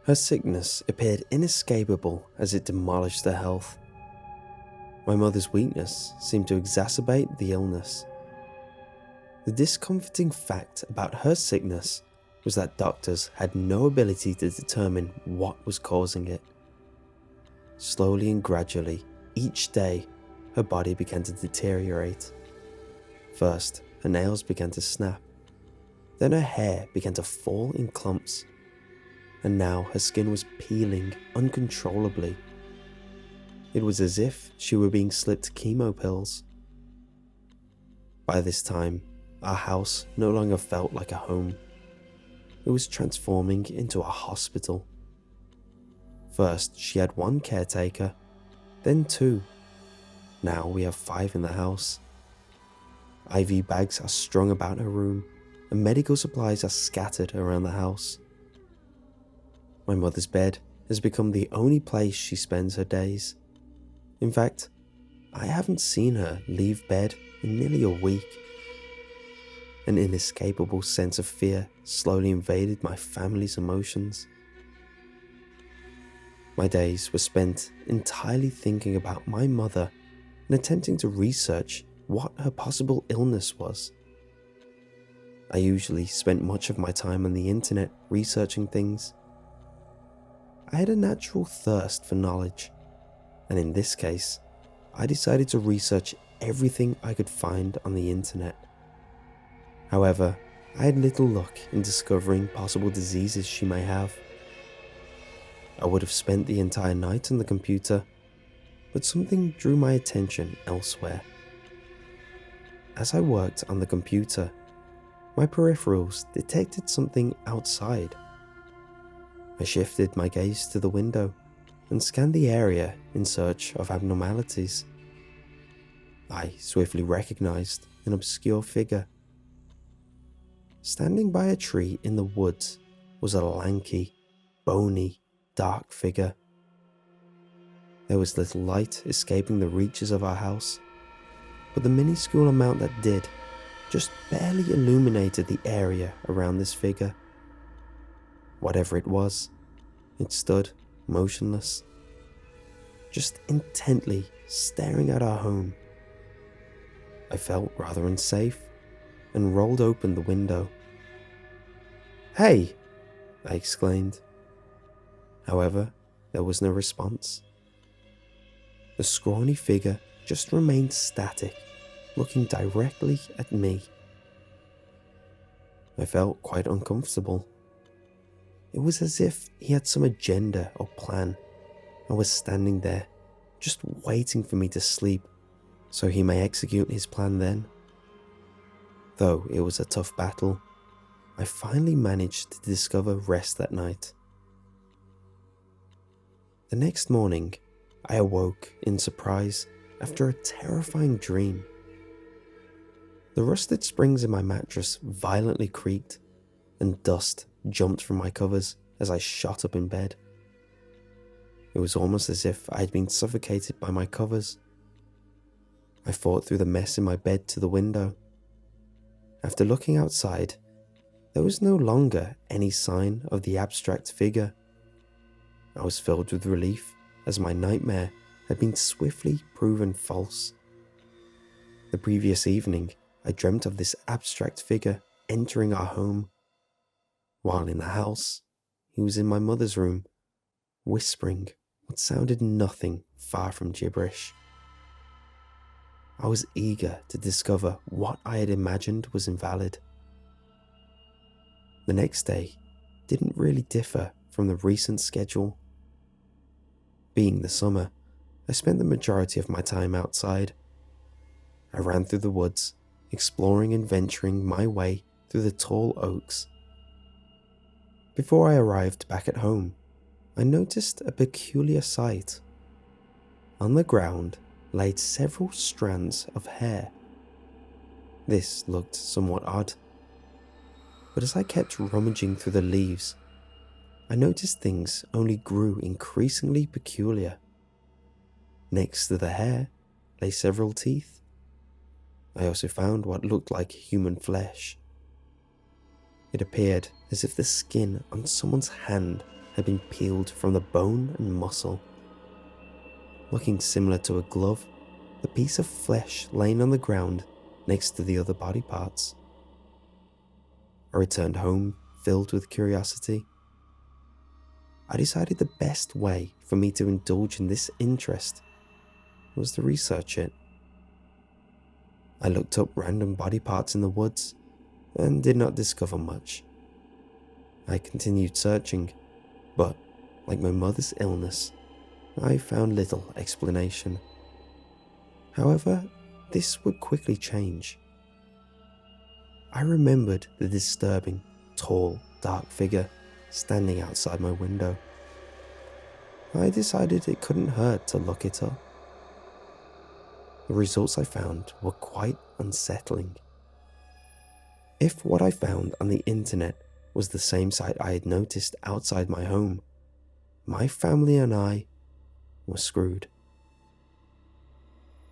Her sickness appeared inescapable as it demolished her health. My mother's weakness seemed to exacerbate the illness. The discomforting fact about her sickness was that doctors had no ability to determine what was causing it. Slowly and gradually, each day, her body began to deteriorate. First, her nails began to snap. Then her hair began to fall in clumps. And now her skin was peeling uncontrollably. It was as if she were being slipped chemo pills. By this time, our house no longer felt like a home. It was transforming into a hospital. First, she had one caretaker, then two. Now we have 5 in the house. IV bags are strung about her room, and medical supplies are scattered around the house. My mother's bed has become the only place she spends her days. In fact, I haven't seen her leave bed in nearly a week. An inescapable sense of fear slowly invaded my family's emotions. My days were spent entirely thinking about my mother and attempting to research what her possible illness was. I usually spent much of my time on the internet researching things. I had a natural thirst for knowledge, and in this case, I decided to research everything I could find on the internet. However, I had little luck in discovering possible diseases she may have. I would have spent the entire night on the computer, but something drew my attention elsewhere. As I worked on the computer, my peripherals detected something outside. I shifted my gaze to the window and scanned the area in search of abnormalities. I swiftly recognized an obscure figure. Standing by a tree in the woods was a lanky, bony, dark figure. There was little light escaping the reaches of our house, but the minuscule amount that did just barely illuminated the area around this figure. Whatever it was, it stood motionless, just intently staring at our home. I felt rather unsafe and rolled open the window. "Hey!" I exclaimed. However, there was no response. The scrawny figure just remained static, looking directly at me. I felt quite uncomfortable. It was as if he had some agenda or plan and was standing there, just waiting for me to sleep so he may execute his plan then. Though it was a tough battle, I finally managed to discover rest that night. The next morning, I awoke in surprise after a terrifying dream. The rusted springs in my mattress violently creaked, and dust jumped from my covers as I shot up in bed. It was almost as if I had been suffocated by my covers. I fought through the mess in my bed to the window. After looking outside, there was no longer any sign of the abstract figure. I was filled with relief as my nightmare had been swiftly proven false. The previous evening, I dreamt of this abstract figure entering our home. While in the house, he was in my mother's room, whispering what sounded nothing far from gibberish. I was eager to discover what I had imagined was invalid. The next day didn't really differ from the recent schedule. Being the summer, I spent the majority of my time outside. I ran through the woods, exploring and venturing my way through the tall oaks. Before I arrived back at home, I noticed a peculiar sight. On the ground laid several strands of hair. This looked somewhat odd, but as I kept rummaging through the leaves, I noticed things only grew increasingly peculiar. Next to the hair lay several teeth. I also found what looked like human flesh. It appeared as if the skin on someone's hand had been peeled from the bone and muscle. Looking similar to a glove, the piece of flesh laying on the ground next to the other body parts. I returned home filled with curiosity. I decided the best way for me to indulge in this interest was to research it. I looked up random body parts in the woods and did not discover much. I continued searching, but like my mother's illness, I found little explanation. However, this would quickly change. I remembered the disturbing, tall, dark figure standing outside my window. I decided it couldn't hurt to look it up. The results I found were quite unsettling. If what I found on the internet was the same sight I had noticed outside my home, my family and I were screwed.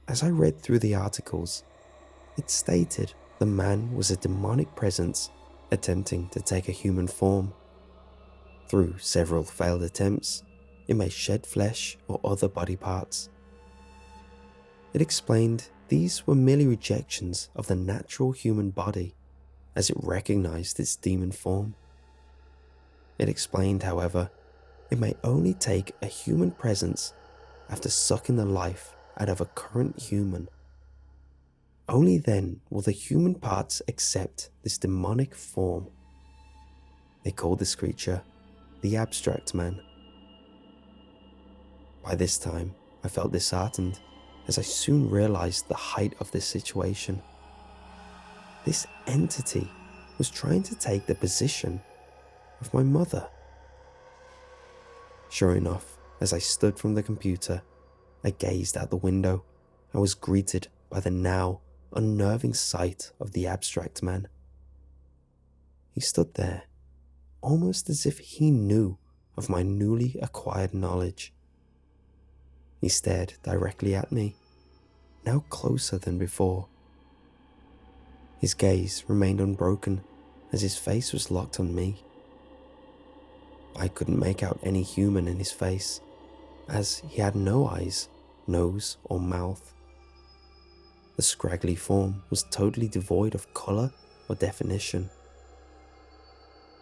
As I read through the articles, it stated the man was a demonic presence attempting to take a human form. Through several failed attempts, it may shed flesh or other body parts. It explained these were merely rejections of the natural human body as it recognized its demon form. It explained, however, it may only take a human presence after sucking the life out of a current human. Only then will the human parts accept this demonic form. They called this creature the Abstract Man. By this time, I felt disheartened as I soon realized the height of this situation. This entity was trying to take the position of my mother. Sure enough, as I stood from the computer, I gazed out the window and was greeted by the now unnerving sight of the Abstract Man. He stood there, almost as if he knew of my newly acquired knowledge. He stared directly at me, now closer than before. His gaze remained unbroken as his face was locked on me. I couldn't make out any human in his face, as he had no eyes, nose, or mouth. The scraggly form was totally devoid of colour or definition.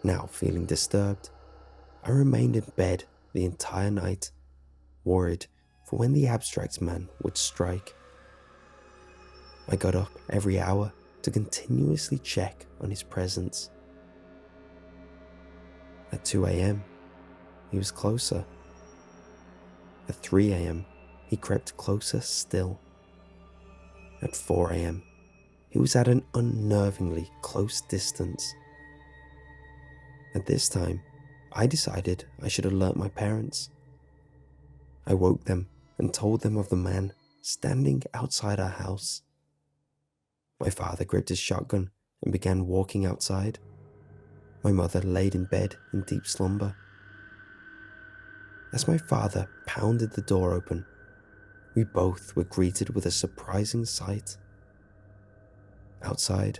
Now feeling disturbed, I remained in bed the entire night, worried for when the Abstract Man would strike. I got up every hour to continuously check on his presence. At 2 a.m, he was closer. At 3 a.m, he crept closer still. At 4 a.m, he was at an unnervingly close distance. At this time, I decided I should alert my parents. I woke them and told them of the man standing outside our house. My father gripped his shotgun and began walking outside. My mother laid in bed in deep slumber. As my father pounded the door open, we both were greeted with a surprising sight. Outside,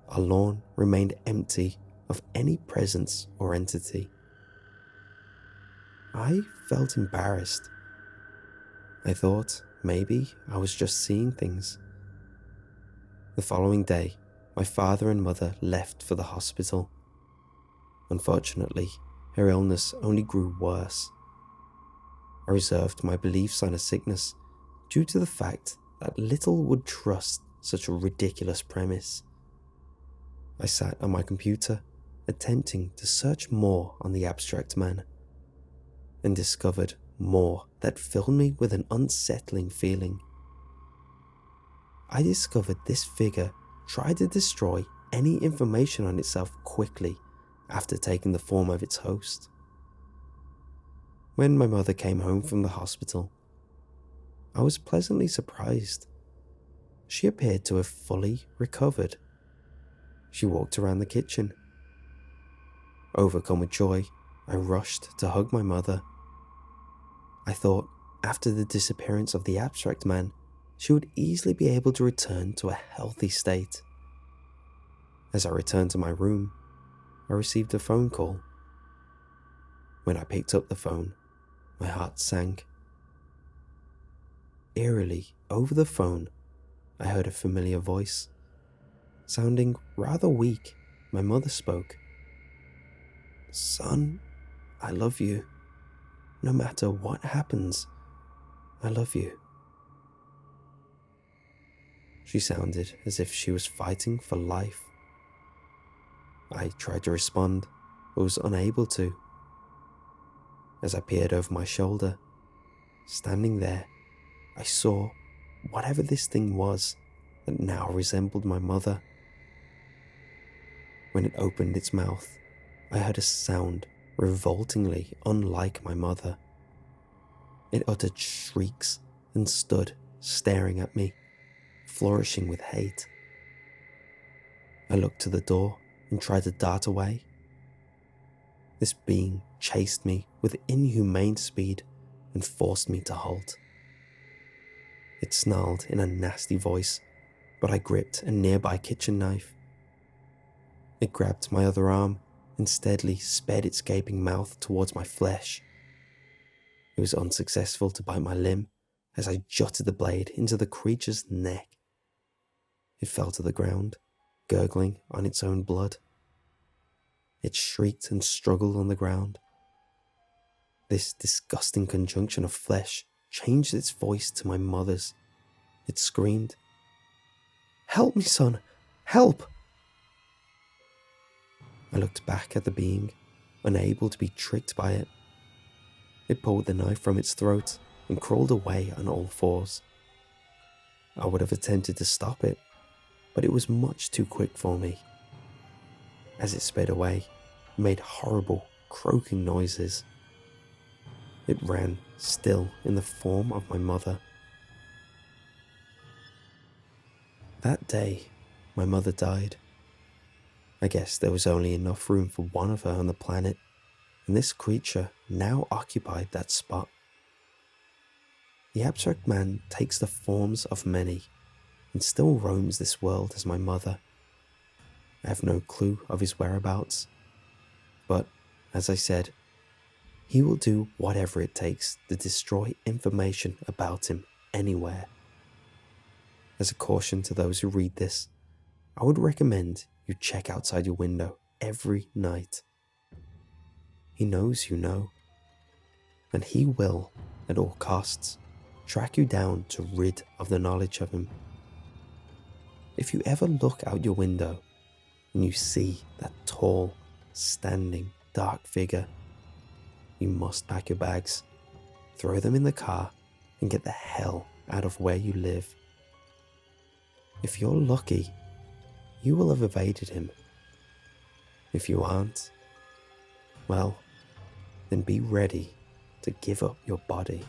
our lawn remained empty of any presence or entity. I felt embarrassed. I thought maybe I was just seeing things. The following day, my father and mother left for the hospital. Unfortunately, her illness only grew worse. I reserved my beliefs on her sickness due to the fact that little would trust such a ridiculous premise. I sat on my computer, attempting to search more on the Abstract Man, and discovered more that filled me with an unsettling feeling. I discovered this figure tried to destroy any information on itself quickly after taking the form of its host. When my mother came home from the hospital, I was pleasantly surprised. She appeared to have fully recovered. She walked around the kitchen. Overcome with joy, I rushed to hug my mother. I thought after the disappearance of the Abstract Man, she would easily be able to return to a healthy state. As I returned to my room, I received a phone call. When I picked up the phone, my heart sank. Eerily, over the phone, I heard a familiar voice. Sounding rather weak, my mother spoke. "Son, I love you. No matter what happens, I love you." She sounded as if she was fighting for life. I tried to respond, but was unable to. As I peered over my shoulder, standing there, I saw whatever this thing was that now resembled my mother. When it opened its mouth, I heard a sound revoltingly unlike my mother. It uttered shrieks and stood staring at me, flourishing with hate. I looked to the door and tried to dart away. This being chased me with inhumane speed and forced me to halt. It snarled in a nasty voice, but I gripped a nearby kitchen knife. It grabbed my other arm and steadily sped its gaping mouth towards my flesh. It was unsuccessful to bite my limb as I jutted the blade into the creature's neck. It fell to the ground, gurgling on its own blood. It shrieked and struggled on the ground. This disgusting conjunction of flesh changed its voice to my mother's. It screamed, "Help me, son! Help!" I looked back at the being, unable to be tricked by it. It pulled the knife from its throat and crawled away on all fours. I would have attempted to stop it, but it was much too quick for me. As it sped away, it made horrible, croaking noises. It ran, still in the form of my mother. That day, my mother died. I guess there was only enough room for one of her on the planet, and this creature now occupied that spot. The abstract man takes the forms of many, and still roams this world as my mother. I have no clue of his whereabouts, but, as I said, he will do whatever it takes to destroy information about him anywhere. As a caution to those who read this, I would recommend you check outside your window every night. He knows you know, and he will, at all costs, track you down to rid of the knowledge of him. If you ever look out your window and you see that tall, standing, dark figure, you must pack your bags, throw them in the car, and get the hell out of where you live. If you're lucky, you will have evaded him. If you aren't, well, then be ready to give up your body.